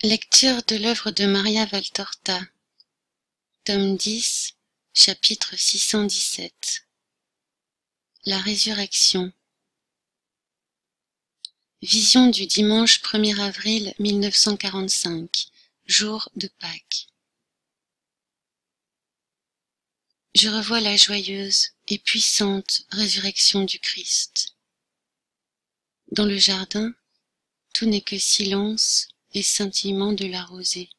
Lecture de l'œuvre de Maria Valtorta, tome 10, chapitre 617. La résurrection. Vision du dimanche 1er avril 1945, jour de Pâques. Je revois la joyeuse et puissante résurrection du Christ. Dans le jardin, tout n'est que silence et scintillement de la rosée.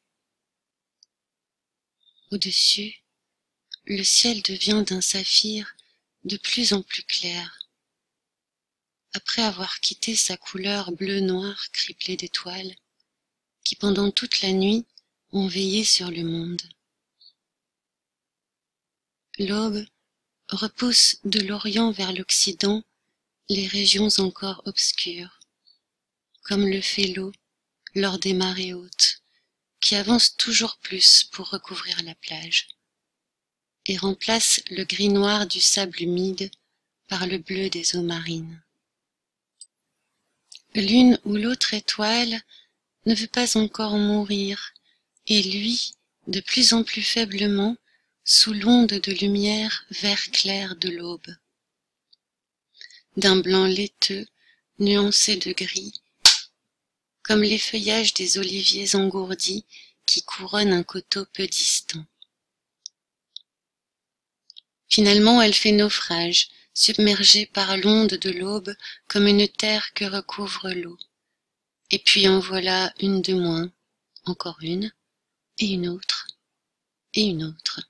Au-dessus, le ciel devient d'un saphir de plus en plus clair. Après avoir quitté sa couleur bleu-noir criblée d'étoiles, qui pendant toute la nuit ont veillé sur le monde. L'aube repousse de l'Orient vers l'Occident les régions encore obscures, comme le fait l'eau lors des marées hautes, qui avancent toujours plus pour recouvrir la plage, et remplace le gris-noir du sable humide par le bleu des eaux marines. L'une ou l'autre étoile ne veut pas encore mourir, et luit de plus en plus faiblement sous l'onde de lumière vert clair de l'aube. D'un blanc laiteux, nuancé de gris, comme les feuillages des oliviers engourdis qui couronnent un coteau peu distant. Finalement, elle fait naufrage, submergée par l'onde de l'aube comme une terre que recouvre l'eau. Et puis en voilà une de moins, encore une, et une autre, et une autre.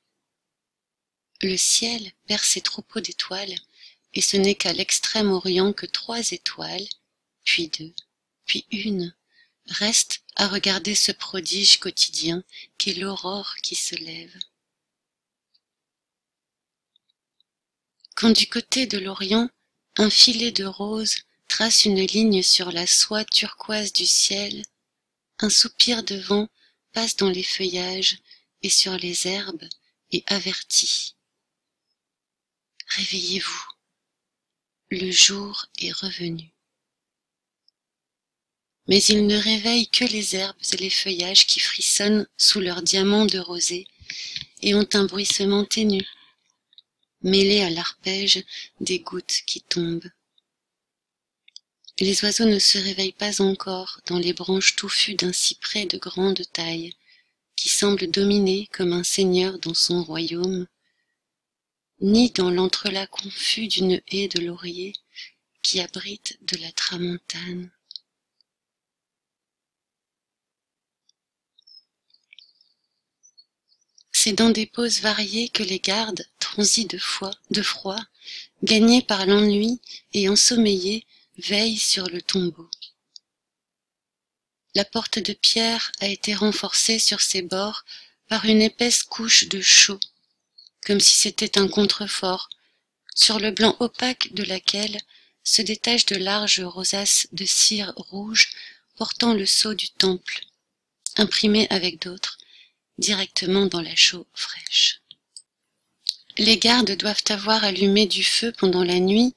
Le ciel perd ses troupeaux d'étoiles, et ce n'est qu'à l'extrême orient que 3 étoiles, puis 2, puis une, restent à regarder ce prodige quotidien qu'est l'aurore qui se lève. Quand du côté de l'Orient, un filet de rose trace une ligne sur la soie turquoise du ciel, un soupir de vent passe dans les feuillages et sur les herbes et avertit. Réveillez-vous, le jour est revenu. Mais il ne réveille que les herbes et les feuillages qui frissonnent sous leurs diamants de rosée et ont un bruissement ténu, mêlé à l'arpège des gouttes qui tombent. Les oiseaux ne se réveillent pas encore dans les branches touffues d'un cyprès de grande taille, qui semble dominer comme un seigneur dans son royaume, ni dans l'entrelac confus d'une haie de lauriers qui abrite de la tramontane. C'est dans des poses variées que les gardes, transis de froid, gagnés par l'ennui et ensommeillés, veillent sur le tombeau. La porte de pierre a été renforcée sur ses bords par une épaisse couche de chaux, comme si c'était un contrefort, sur le blanc opaque de laquelle se détachent de larges rosaces de cire rouge portant le sceau du temple, imprimé avec d'autres, directement dans la chaux fraîche. Les gardes doivent avoir allumé du feu pendant la nuit,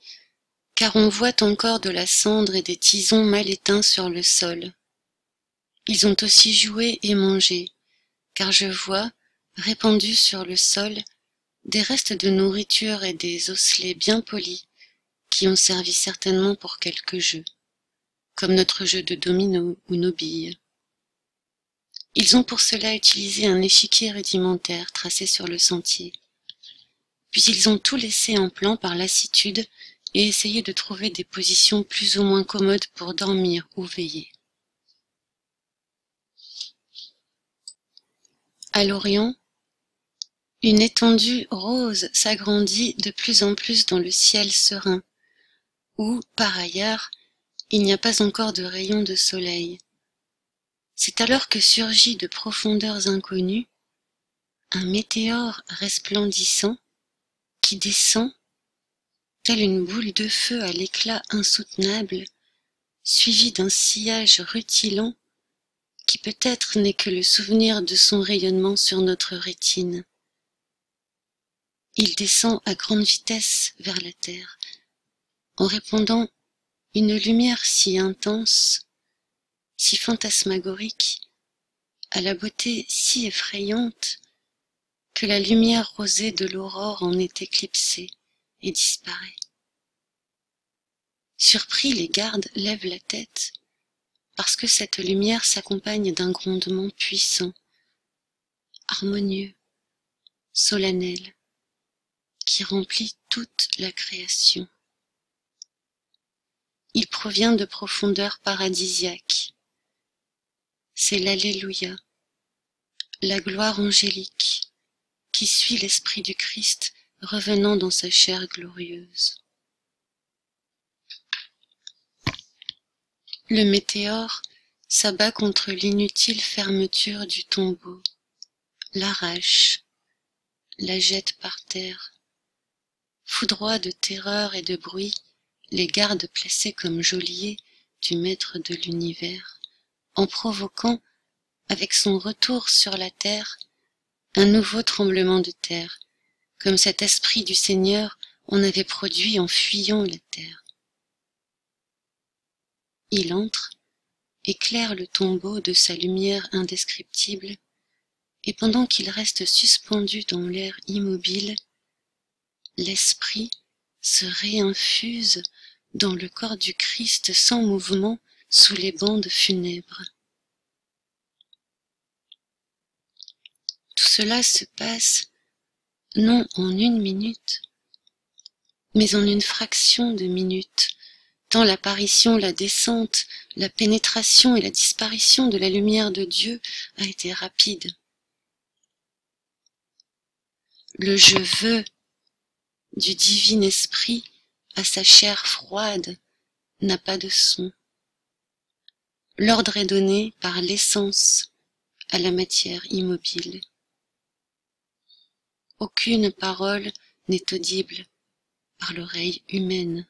car on voit encore de la cendre et des tisons mal éteints sur le sol. Ils ont aussi joué et mangé, car je vois, répandus sur le sol, des restes de nourriture et des osselets bien polis, qui ont servi certainement pour quelques jeux, comme notre jeu de domino ou nos billes. Ils ont pour cela utilisé un échiquier rudimentaire tracé sur le sentier. Puis ils ont tout laissé en plan par lassitude et essayé de trouver des positions plus ou moins commodes pour dormir ou veiller. À l'Orient, une étendue rose s'agrandit de plus en plus dans le ciel serein, où, par ailleurs, il n'y a pas encore de rayons de soleil. C'est alors que surgit de profondeurs inconnues un météore resplendissant qui descend, telle une boule de feu à l'éclat insoutenable, suivi d'un sillage rutilant qui peut-être n'est que le souvenir de son rayonnement sur notre rétine. Il descend à grande vitesse vers la terre, en répandant une lumière si intense, si fantasmagorique, à la beauté si effrayante que la lumière rosée de l'aurore en est éclipsée et disparaît. Surpris, les gardes lèvent la tête, parce que cette lumière s'accompagne d'un grondement puissant, harmonieux, solennel, qui remplit toute la création. Il provient de profondeurs paradisiaques. C'est l'Alléluia, la gloire angélique, qui suit l'esprit du Christ revenant dans sa chair glorieuse. Le météore s'abat contre l'inutile fermeture du tombeau, l'arrache, la jette par terre, foudroie de terreur et de bruit les gardes placés comme geôliers du maître de l'univers, en provoquant, avec son retour sur la terre, un nouveau tremblement de terre, comme cet esprit du Seigneur en avait produit en fuyant la terre. Il entre, éclaire le tombeau de sa lumière indescriptible, et pendant qu'il reste suspendu dans l'air immobile, l'esprit se réinfuse dans le corps du Christ sans mouvement sous les bandes funèbres. Tout cela se passe non en une minute, mais en une fraction de minute, tant l'apparition, la descente, la pénétration et la disparition de la lumière de Dieu a été rapide. Le je veux du divin esprit à sa chair froide n'a pas de son. L'ordre est donné par l'essence à la matière immobile. Aucune parole n'est audible par l'oreille humaine.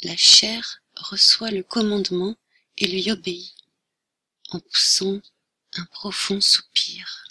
La chair reçoit le commandement et lui obéit en poussant un profond soupir.